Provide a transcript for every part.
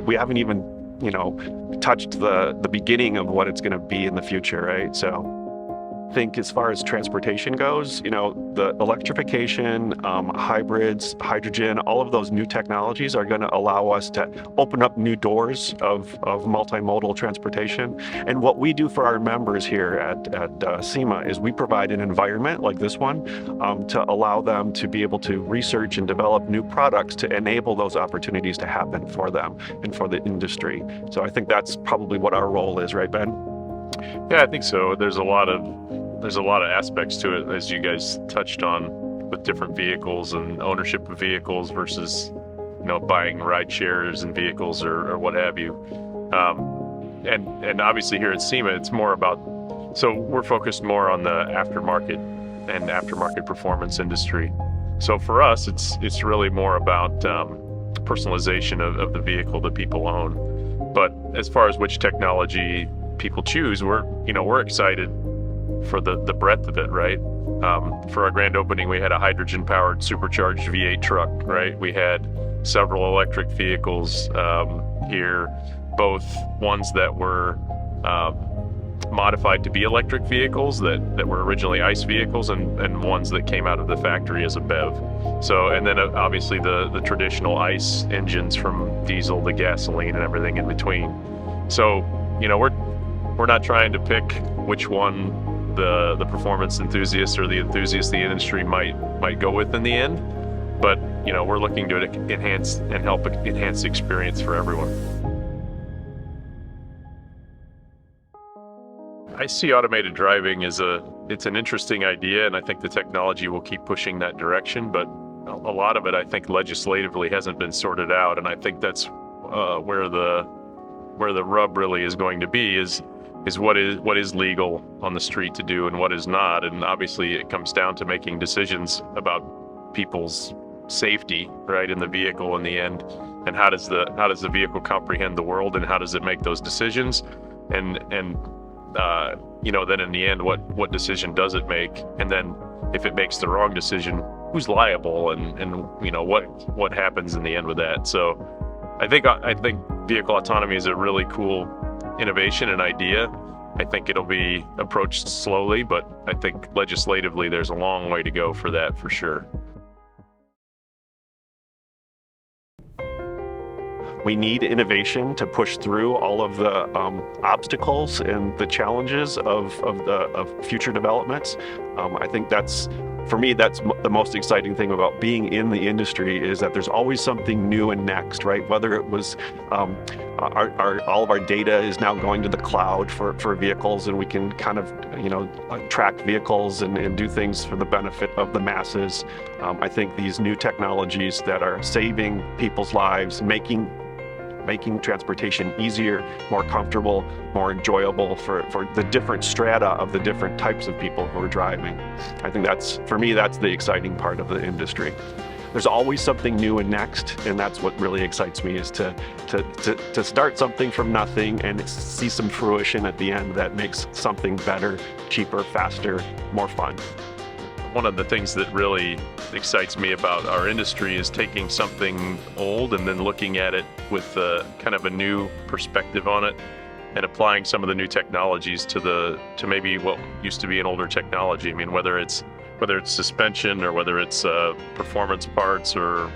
we haven't even, touched the beginning of what it's going to be in the future, right? So I think as far as transportation goes, the electrification, hybrids, hydrogen, all of those new technologies are going to allow us to open up new doors of multimodal transportation. And what we do for our members here at SEMA is we provide an environment like this one to allow them to be able to research and develop new products to enable those opportunities to happen for them and for the industry. So I think that's probably what our role is, right, Ben? Yeah, I think so. There's a lot of aspects to it, as you guys touched on, with different vehicles and ownership of vehicles versus, buying ride shares and vehicles or what have you. And obviously here at SEMA, it's more about, so we're focused more on the aftermarket and aftermarket performance industry. So for us, it's really more about personalization of the vehicle that people own. But as far as which technology people choose, we're excited for the breadth of it, right? For our grand opening, we had a hydrogen-powered supercharged V8 truck, right? We had several electric vehicles here, both ones that were modified to be electric vehicles that were originally ICE vehicles, and ones that came out of the factory as a BEV. So, and then obviously the traditional ICE engines from diesel to gasoline and everything in between. So, we're not trying to pick which one the performance enthusiasts or the enthusiasts the industry might go with in the end, but we're looking to enhance and help enhance the experience for everyone. I see automated driving as it's an interesting idea, and I think the technology will keep pushing that direction, but a lot of it I think legislatively hasn't been sorted out, and I think that's where the rub really is going to be is what is legal on the street to do and what is not. And obviously it comes down to making decisions about people's safety, right, in the vehicle in the end, and how does the vehicle comprehend the world, and how does it make those decisions, and then in the end, what decision does it make, and then if it makes the wrong decision, who's liable, and what happens in the end with that. So I think vehicle autonomy is a really cool innovation and idea. I think it'll be approached slowly, but I think legislatively there's a long way to go for that, for sure. We need innovation to push through all of the obstacles and the challenges of future developments. I think for me, that's the most exciting thing about being in the industry, is that there's always something new and next, right? Whether it was all of our data is now going to the cloud for vehicles, and we can kind of track vehicles and do things for the benefit of the masses. I think these new technologies that are saving people's lives, making transportation easier, more comfortable, more enjoyable for the different strata of the different types of people who are driving. I think for me, that's the exciting part of the industry. There's always something new and next, and that's what really excites me, is to start something from nothing and see some fruition at the end that makes something better, cheaper, faster, more fun. One of the things that really excites me about our industry is taking something old and then looking at it with kind of a new perspective on it, and applying some of the new technologies to maybe what used to be an older technology. I mean, whether it's suspension, or whether it's performance parts, or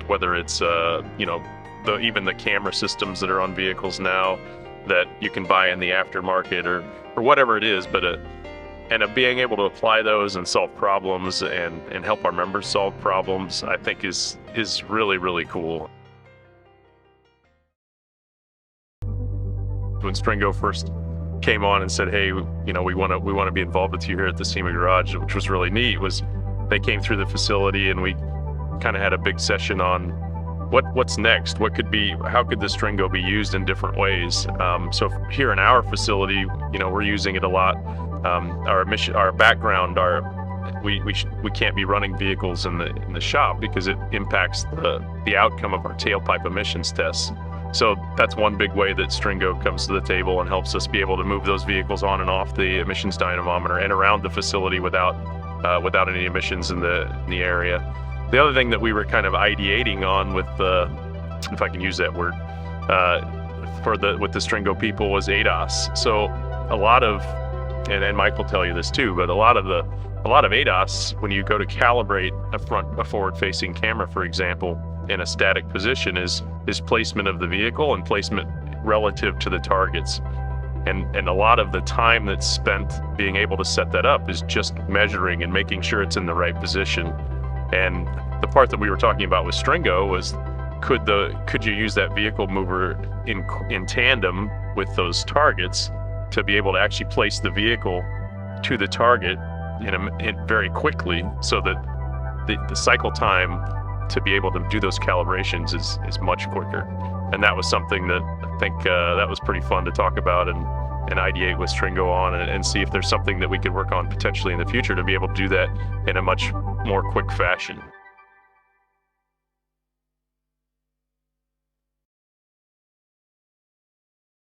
whether it's even the camera systems that are on vehicles now that you can buy in the aftermarket, or whatever it is, but being able to apply those and solve problems and help our members solve problems, I think is really, really cool. When Stringo first came on and said, hey, we want to be involved with you here at the SEMA Garage, which was really neat, was they came through the facility and we kind of had a big session on what's next, how could the Stringo be used in different ways. So here in our facility, we're using it a lot. Our background, we can't be running vehicles in the shop because it impacts the outcome of our tailpipe emissions tests. So that's one big way that Stringo comes to the table and helps us be able to move those vehicles on and off the emissions dynamometer and around the facility without any emissions in the area. The other thing that we were kind of ideating on with if I can use that word, with the Stringo people was ADAS. So a lot of, and Mike will tell you this too, but a lot of ADAS, when you go to calibrate a forward-facing camera, for example, in a static position, is placement of the vehicle and placement relative to the targets. And a lot of the time that's spent being able to set that up is just measuring and making sure it's in the right position. And the part that we were talking about with Stringo was, could you use that vehicle mover in tandem with those targets to be able to actually place the vehicle to the target very quickly, so that the cycle time to be able to do those calibrations is much quicker. And that was something that I think that was pretty fun to talk about and ideate with Stringo on, and see if there's something that we could work on potentially in the future to be able to do that in a much more quick fashion.